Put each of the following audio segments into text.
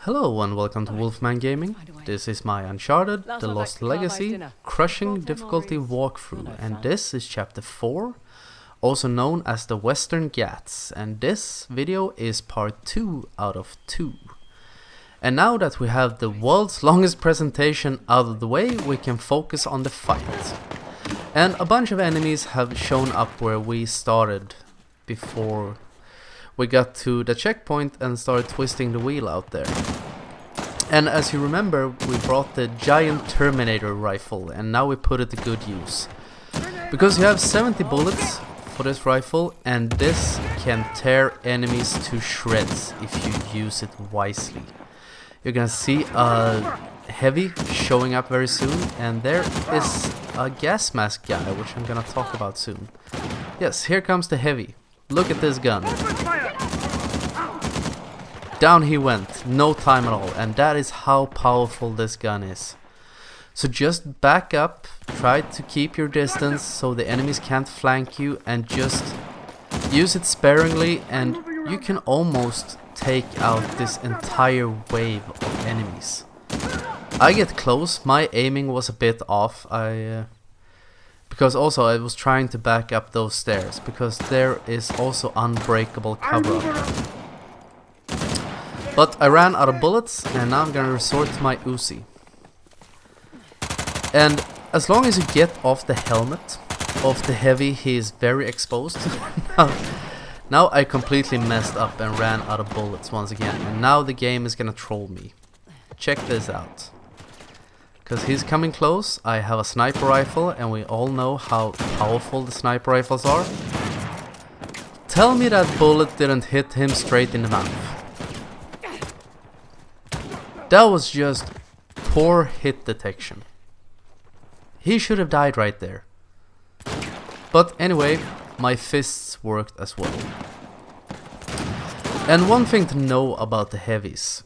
Hello and welcome to Wolfman Gaming. This is my Uncharted, The Lost Legacy, crushing difficulty walkthrough, and this is chapter 4, also known as the Western Ghats, and this video is part 2 out of 2. And now that we have the world's longest presentation out of the way, we can focus on the fight. And a bunch of enemies have shown up where we started before we got to the checkpoint and started twisting the wheel out there. And as you remember, we brought the giant Terminator rifle and now we put it to good use. Because you have 70 bullets for this rifle and this can tear enemies to shreds if you use it wisely. You're gonna see a heavy showing up very soon, and there is a gas mask guy which I'm gonna talk about soon. Yes, here comes the heavy. Look at this gun. Down he went, no time at all, and that is how powerful this gun is. So just back up, try to keep your distance so the enemies can't flank you, and just use it sparingly and you can almost take out this entire wave of enemies. I get close, my aiming was a bit off, because also I was trying to back up those stairs, because there is also unbreakable cover up. But I ran out of bullets and now I'm gonna resort to my Uzi. And as long as you get off the helmet of the heavy, he is very exposed. Now I completely messed up and ran out of bullets once again, and now the game is gonna troll me. Check this out. Because he's coming close, I have a sniper rifle and we all know how powerful the sniper rifles are. Tell me that bullet didn't hit him straight in the mouth. That was just poor hit detection. He should have died right there. But anyway, my fists worked as well. And one thing to know about the heavies.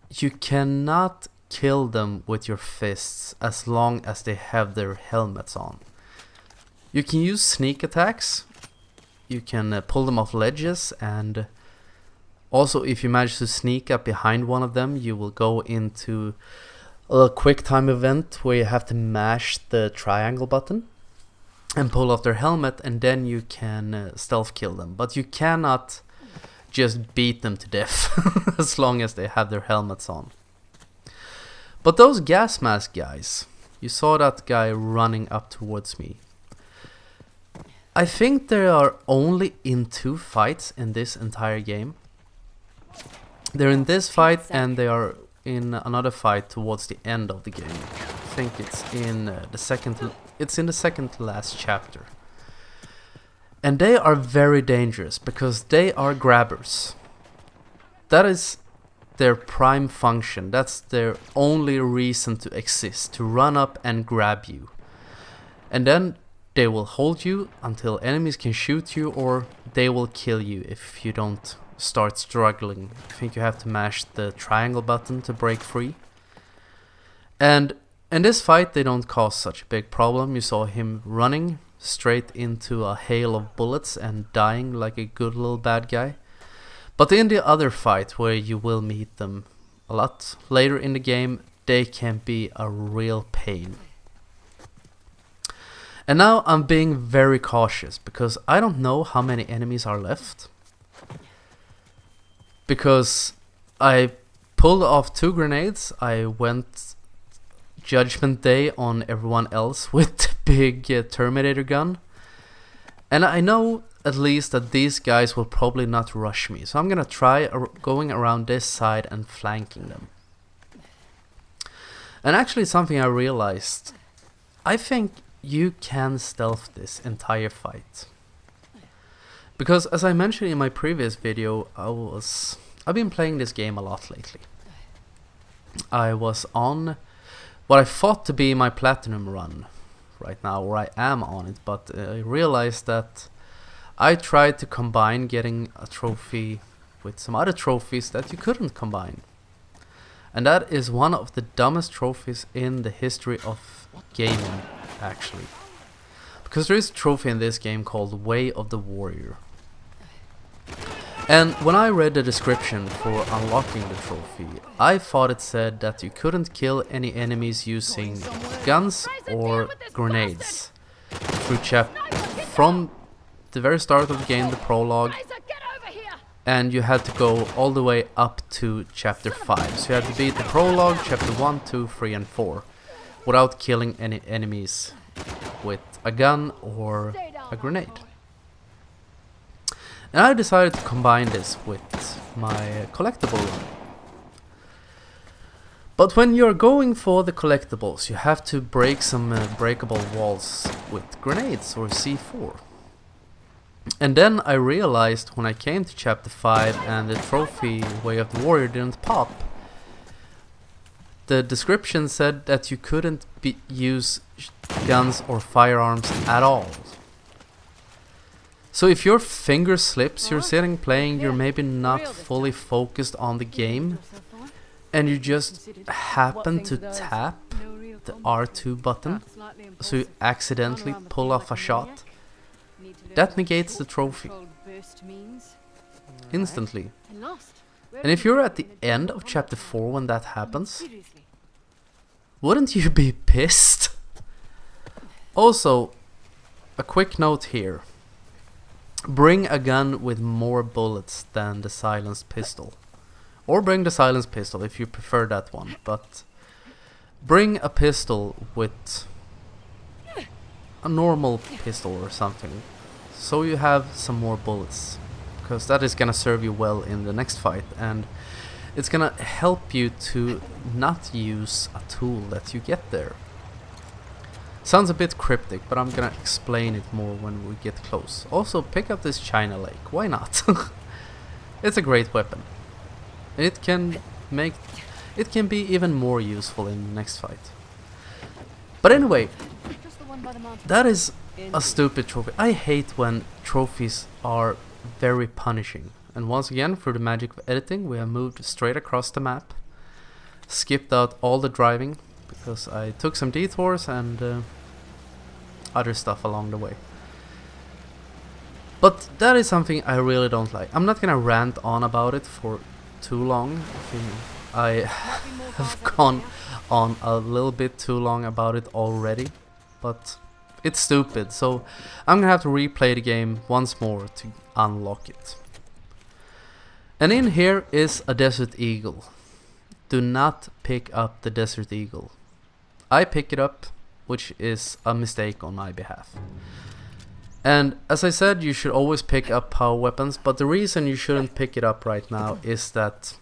You cannot kill them with your fists as long as they have their helmets on. You can use sneak attacks. You can pull them off ledges, and also if you manage to sneak up behind one of them, you will go into a quick time event where you have to mash the triangle button and pull off their helmet, and then you can stealth kill them. But you cannot just beat them to death as long as they have their helmets on. But those gas mask guys, you saw that guy running up towards me. I think they are only in 2 fights in this entire game. They're in this fight and they are in another fight towards the end of the game. I think it's in the second to last chapter. And they are very dangerous because they are grabbers. That is their prime function. That's their only reason to exist, to run up and grab you. And then they will hold you until enemies can shoot you, or they will kill you if you don't start struggling. I think you have to mash the triangle button to break free. And in this fight they don't cause such a big problem. You saw him running straight into a hail of bullets and dying like a good little bad guy. But in the other fight, where you will meet them a lot later in the game, they can be a real pain. And now I'm being very cautious because I don't know how many enemies are left. Because I pulled off 2 grenades, I went Judgment Day on everyone else with the big Terminator gun. And I know at least that these guys will probably not rush me. So I'm gonna try going around this side and flanking them. And actually something I realized. I think you can stealth this entire fight. Because as I mentioned in my previous video, I've been playing this game a lot lately. I was on what I thought to be my platinum run right now, or I am on it, but I realized that I tried to combine getting a trophy with some other trophies that you couldn't combine. And that is one of the dumbest trophies in the history of gaming, actually. Because there is a trophy in this game called Way of the Warrior. And when I read the description for unlocking the trophy, I thought it said that you couldn't kill any enemies using guns or grenades through from the very start of the game, the prologue, and you had to go all the way up to chapter 5. So you had to beat the prologue, chapter 1, 2, 3 and 4 without killing any enemies with a gun or a grenade. And I decided to combine this with my collectible run. But when you're going for the collectibles, you have to break some breakable walls with grenades or C4. And then I realized when I came to chapter 5 and the trophy Way of the Warrior didn't pop, the description said that you couldn't use guns or firearms at all. So if your finger slips, you're sitting playing, you're maybe not fully focused on the game, and you just happen to tap the R2 button, so you accidentally pull off a shot, that negates the trophy instantly. And if you're at the end of chapter 4 when that happens, wouldn't you be pissed? Also, a quick note here. Bring a gun with more bullets than the silenced pistol. Or bring the silenced pistol if you prefer that one. But bring a pistol with a normal pistol or something, so you have some more bullets. Because that is gonna serve you well in the next fight. And it's gonna help you to not use a tool that you get there. Sounds a bit cryptic, but I'm gonna explain it more when we get close. Also, pick up this China Lake. Why not? It's a great weapon. It can be even more useful in the next fight. But anyway, that is a stupid trophy. I hate when trophies are very punishing. And once again, through the magic of editing, we have moved straight across the map. Skipped out all the driving, because I took some detours and other stuff along the way. But that is something I really don't like. I'm not gonna rant on about it for too long. I have gone on a little bit too long about it already, but it's stupid, so I'm gonna have to replay the game once more to unlock it. And in here is a Desert Eagle. Do not pick up the Desert Eagle. I pick it up, which is a mistake on my behalf. And as I said, you should always pick up power weapons, but the reason you shouldn't pick it up right now is that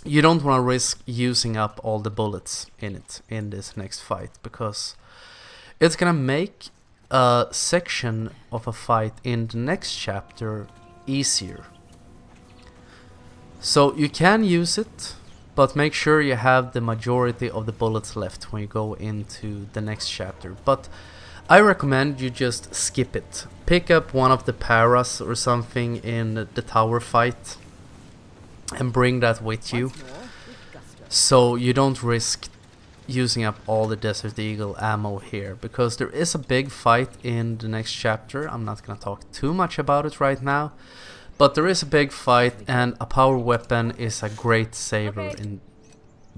you don't want to risk using up all the bullets in it in this next fight, because it's gonna make a section of a fight in the next chapter easier. So you can use it, but make sure you have the majority of the bullets left when you go into the next chapter. But I recommend you just skip it. Pick up one of the paras or something in the tower fight and bring that with you, so you don't risk using up all the Desert Eagle ammo here, because there is a big fight in the next chapter. I'm not gonna talk too much about it right now, but there is a big fight and a power weapon is a great saver in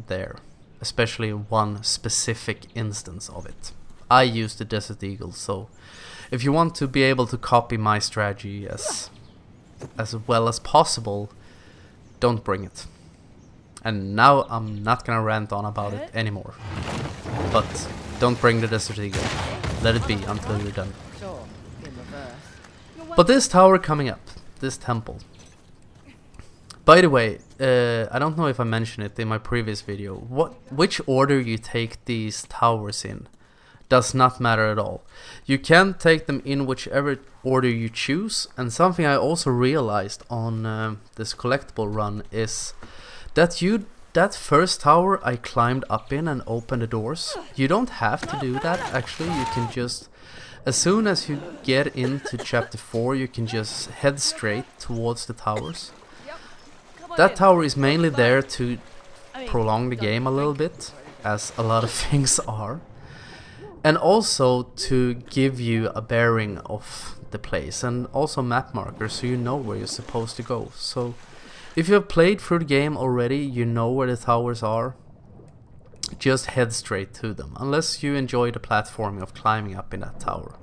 there, especially one specific instance of it. I use the Desert Eagle, so if you want to be able to copy my strategy as well as possible, don't bring it. And now I'm not gonna rant on about it anymore. But don't bring the Desert Eagle. Let it be until you're done. But this tower coming up, this temple. By the way, I don't know if I mentioned it in my previous video. Which order you take these towers in does not matter at all. You can take them in whichever order you choose. And something I also realized on this collectible run is that first tower I climbed up in and opened the doors, you don't have to do that actually. You can just, as soon as you get into chapter 4, you can just head straight towards the towers. That tower is mainly there to prolong the game a little bit, as a lot of things are. and also to give you a bearing of the place, and also map markers so you know where you're supposed to go. So if you have played through the game already, you know where the towers are. Just head straight to them, unless you enjoy the platforming of climbing up in that tower.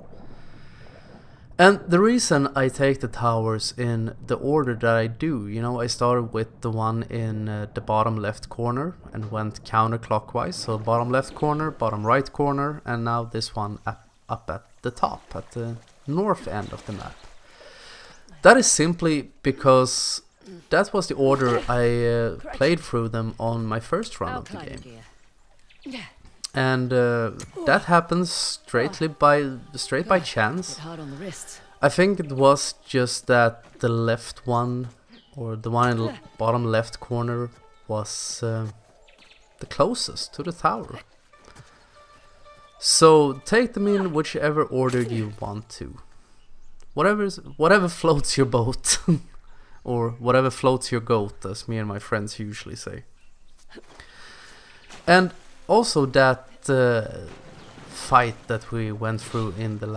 And the reason I take the towers in the order that I do, you know, I started with the one in the bottom left corner and went counterclockwise. So bottom left corner, bottom right corner, and now this one up at the top, at the north end of the map. That is simply because that was the order I played through them on my first run of the game. And that happens straight by chance. I think it was just that the left one, or the one in the bottom left corner, was the closest to the tower. So take them in whichever order you want to. Whatever floats your boat, or whatever floats your goat, as me and my friends usually say. And also that fight that we went through in the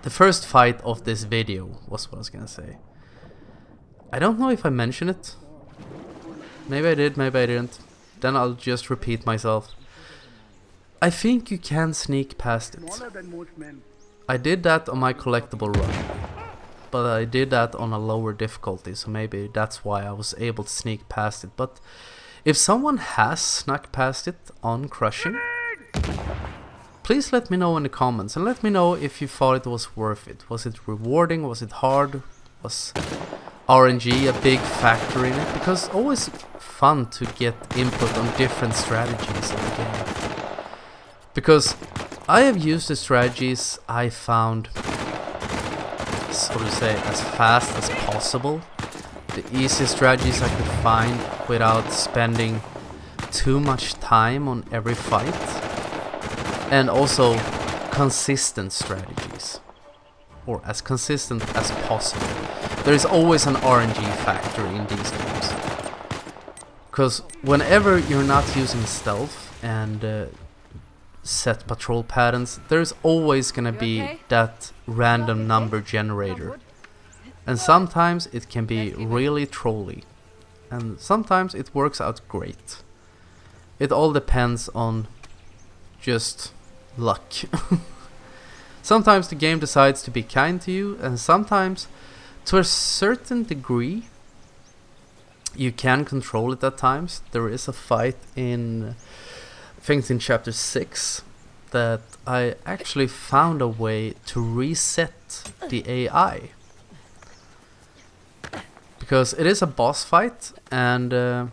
first fight of this video was what I was gonna say. I don't know if I mentioned it. Maybe I did, maybe I didn't. Then I'll just repeat myself. I think you can sneak past it. I did that on my collectible run, but I did that on a lower difficulty, so maybe that's why I was able to sneak past it. But if someone has snuck past it on crushing, please let me know in the comments, and let me know if you thought it was worth it. Was it rewarding? Was it hard? Was RNG a big factor in it? Because it's always fun to get input on different strategies in the game. Because I have used the strategies I found, so to say, as fast as possible. The easiest strategies I could find without spending too much time on every fight. And also consistent strategies, or as consistent as possible. There is always an RNG factor in these games, because whenever you're not using stealth and set patrol patterns, there's always gonna be that random number generator. And sometimes it can be really trolly, and sometimes it works out great. It all depends on just luck. Sometimes the game decides to be kind to you, and sometimes, to a certain degree, you can control it at times. There is a fight in, I think it's in chapter 6, that I actually found a way to reset the AI. Because it is a boss fight, and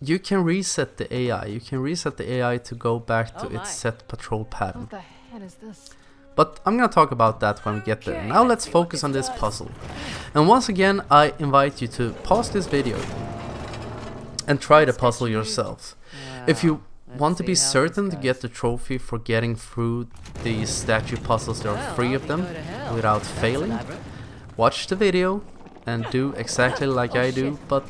you can reset the AI. You can reset the AI to go back to its set patrol pattern. What the hell is this? But I'm gonna talk about that when we get there. Now let's focus on this puzzle. And once again, I invite you to pause this video and try the puzzle yourself. If you want to be certain to get the trophy for getting through these statue puzzles, there are 3 of them, without failing, watch the video and do exactly like I do. But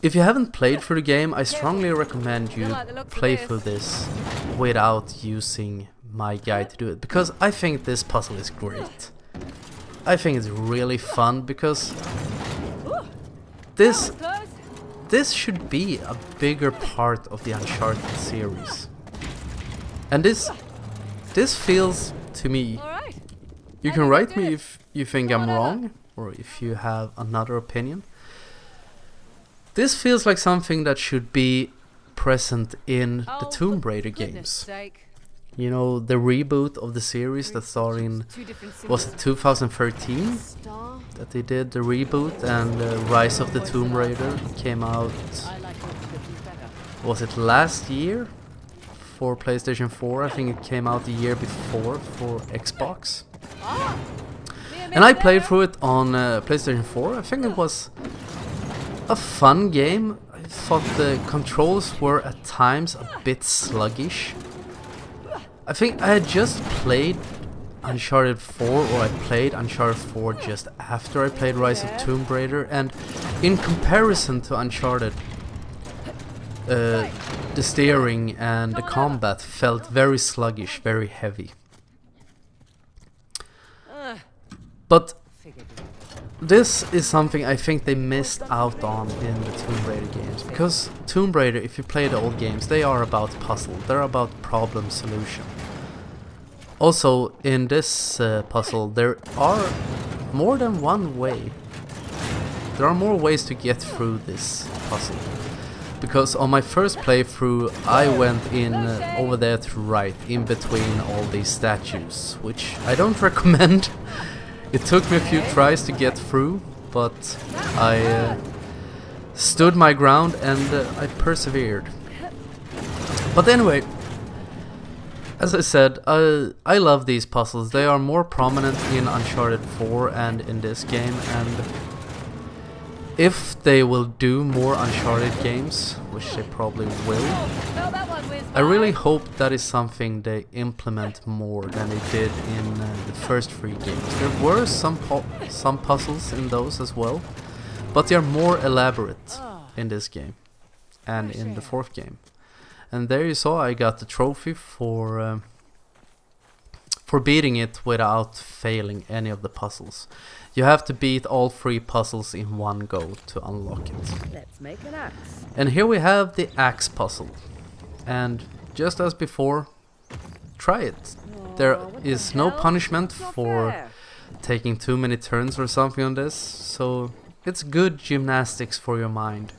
if you haven't played through the game, I strongly recommend you play through this without using my guide to do it, because I think this puzzle is great. I think it's really fun, because this should be a bigger part of the Uncharted series. And this feels to me, you can write me if you think I'm wrong, or if you have another opinion. This feels like something that should be present in the Tomb Raider games. You know, the reboot of the series that started in, was it 2013 that they did the reboot, and Rise of the Tomb Raider came out, was it last year for PlayStation 4? I think it came out the year before for Xbox. And I played through it on PlayStation 4. I think it was a fun game. I thought the controls were at times a bit sluggish. I think I had just played Uncharted 4, or I played Uncharted 4 just after I played Rise of Tomb Raider, and in comparison to Uncharted, the steering and the combat felt very sluggish, very heavy. But this is something I think they missed out on in the Tomb Raider games, because Tomb Raider, if you play the old games, they are about puzzle, they're about problem solution. Also, in this puzzle, there are more than one way. There are more ways to get through this puzzle. Because on my first playthrough, I went in over there to right, in between all these statues, which I don't recommend. It took me a few tries to get through, but I stood my ground and I persevered. But anyway, as I said, I love these puzzles. They are more prominent in Uncharted 4 and in this game, and if they will do more Uncharted games, which they probably will, I really hope that is something they implement more than they did in the first 3 games. There were some puzzles in those as well, but they are more elaborate in this game and in the 4th game. And there you saw I got the trophy for beating it without failing any of the puzzles. You have to beat all 3 puzzles in one go to unlock it. Let's make an axe. And here we have the axe puzzle. And just as before, try it. There is no punishment for taking too many turns or something on this, so it's good gymnastics for your mind.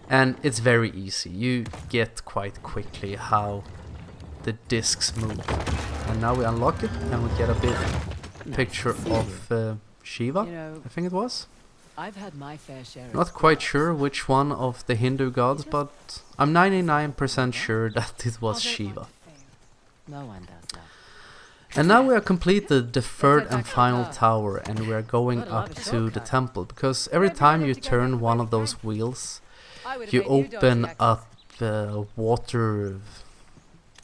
And it's very easy. You get quite quickly how the discs move. And now we unlock it and we get a bit picture of Shiva, I think it was. I've had my fair share. Not quite sure which one of the Hindu gods, but I'm 99% sure that it was Shiva. No one does that. And now we have completed the 3rd and final tower, and we are going up to the temple, because every time you turn one of those wheels, you open up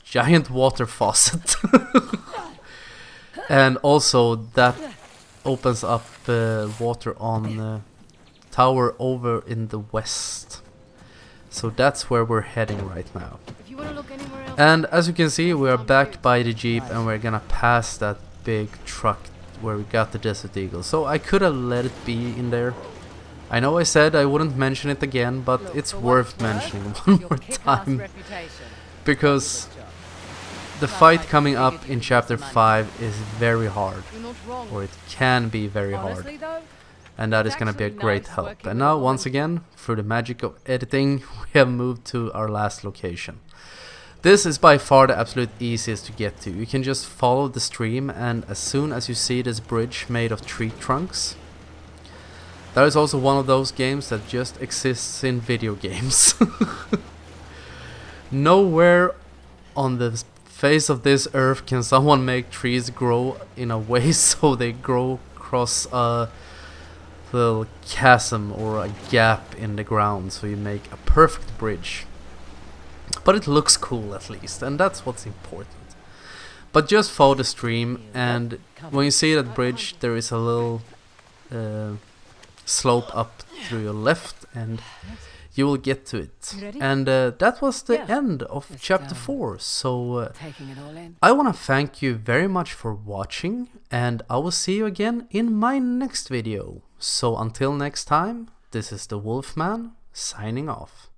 giant water faucet. And also that opens up water on tower over in the west. So that's where we're heading right now. And as you can see, we are back by the jeep and we're gonna pass that big truck where we got the Desert Eagle. So I could have let it be in there. I know I said I wouldn't mention it again, but it's worth mentioning one more time, because the fight coming up in chapter 5 is very hard, or it can be very hard, and that is going to be a great help. And now once again, through the magic of editing, we have moved to our last location. This is by far the absolute easiest to get to. You can just follow the stream, and as soon as you see this bridge made of tree trunks, that is also one of those games that just exists in video games. Nowhere on the face of this earth can someone make trees grow in a way so they grow across a little chasm or a gap in the ground, so you make a perfect bridge. But it looks cool at least, and that's what's important. But just follow the stream, and when you see that bridge, there is a little slope up through your left, and you will get to it. And that was the end of chapter 4. So I want to thank you very much for watching, and I will see you again in my next video. So until next time, this is the Wolfman signing off.